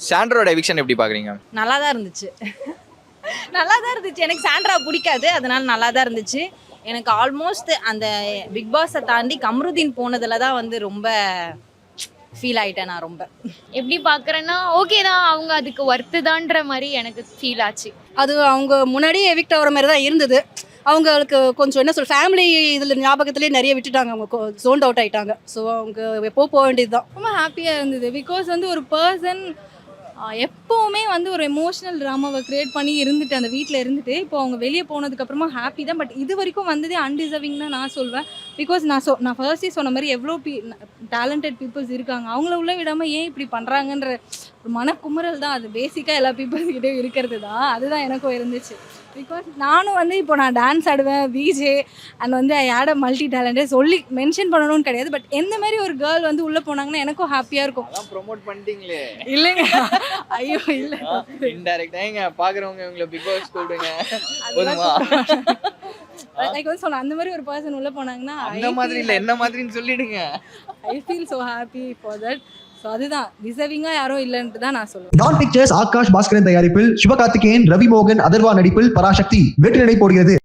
சாண்ட்ரோட eviction எப்படி பாக்குறீங்க? நல்லா தான் இருந்துச்சு. நல்லா தான் இருந்துச்சு. எனக்கு சாண்ட்ரா பிடிக்காது, அதனால நல்லா தான் இருந்துச்சு. எனக்கு ஆல்மோஸ்ட் அந்த பிக் பாஸை தாண்டி கம்ருதீன் போனதுல தான் வந்து ரொம்ப ஃபீல் ஆயிட்டேன் நான் ரொம்ப. எப்படி பார்க்குறேன்னா ஓகே தான், அவங்க அதுக்கு ஒர்த்து தான்ற மாதிரி எனக்கு ஃபீல் ஆச்சு. அது அவங்க முன்னாடியே எவிக்ட் ஆகிற மாதிரி தான் இருந்தது. அவங்களுக்கு கொஞ்சம் என்ன சொல் ஃபேமிலி இதில் ஞாபகத்திலே நிறைய விட்டுட்டாங்க, அவங்க ஜோன்ட் அவுட் ஆகிட்டாங்க. ஸோ அவங்க எப்போ போக வேண்டியது தான். ரொம்ப ஹாப்பியாக இருந்தது. பிகாஸ் வந்து ஒரு பர்சன் எப்போவுமே வந்து ஒரு எமோஷ்னல் ட்ராமாவை க்ரியேட் பண்ணி இருந்துட்டு அந்த வீட்டில் இருந்துட்டு இப்போ அவங்க வெளியே போனதுக்கப்புறமா ஹாப்பி தான். பட் இது வரைக்கும் வந்ததே அன்டிசர்விங் தான் நான் சொல்வேன். பிகாஸ் நான் ஃபர்ஸ்டே சொன்ன மாதிரி எவ்வளோ டேலண்டட் பீப்புள்ஸ் இருக்காங்க, அவங்கள உள்ள விடாமல் ஏன் இப்படி பண்ணுறாங்கன்ற ஒரு மனக்குமுறல் தான் அது பேசிக்காக எல்லா பீப்புள்ஸ்கிட்டையும் இருக்கிறது தான். அதுதான் எனக்கும் இருந்துச்சு. பிகாஸ் நானும் வந்து இப்போ நான் டான்ஸ் ஆடுவேன், விஜே அண்ட் வந்து ஐ ஆட் மல்டி டேலண்டட் சொல்லி மென்ஷன் பண்ணணும்னு கிடையாது. பட் எந்த மாதிரி ஒரு கேர்ள் வந்து உள்ளே போனாங்கன்னா எனக்கும் ஹாப்பியாக இருக்கும். அதான் ப்ரோமோட் பண்ணிட்டீங்களே. இல்லைங்க, ஐயோ இல்லை, இன்டைரக்டா ஏங்க பாக்குறவங்க உங்களை பிக் பாஸ் கூப்பிடுங்க போதுமா? லைக் வந்து சொன்ன அந்த மாதிரி ஒரு பர்சன் உள்ளே போனாங்கன்னா அந்த மாதிரி இல்ல, என்ன மாதிரின்னு சொல்லிடுங்க. I feel so happy for that. So அதுதான் டிசர்விங்காக யாரும் இல்லைன்ட்டு தான் நான் சொல்லுவேன். டான் பிக்சர்ஸ் ஆகாஷ் பாஸ்கரன் தயாரிப்பில் சிவகார்த்திகேயன், ரவி மோகன், அதர்வா நடிப்பில் பராசக்தி வெற்றி நடை போடுகிறது.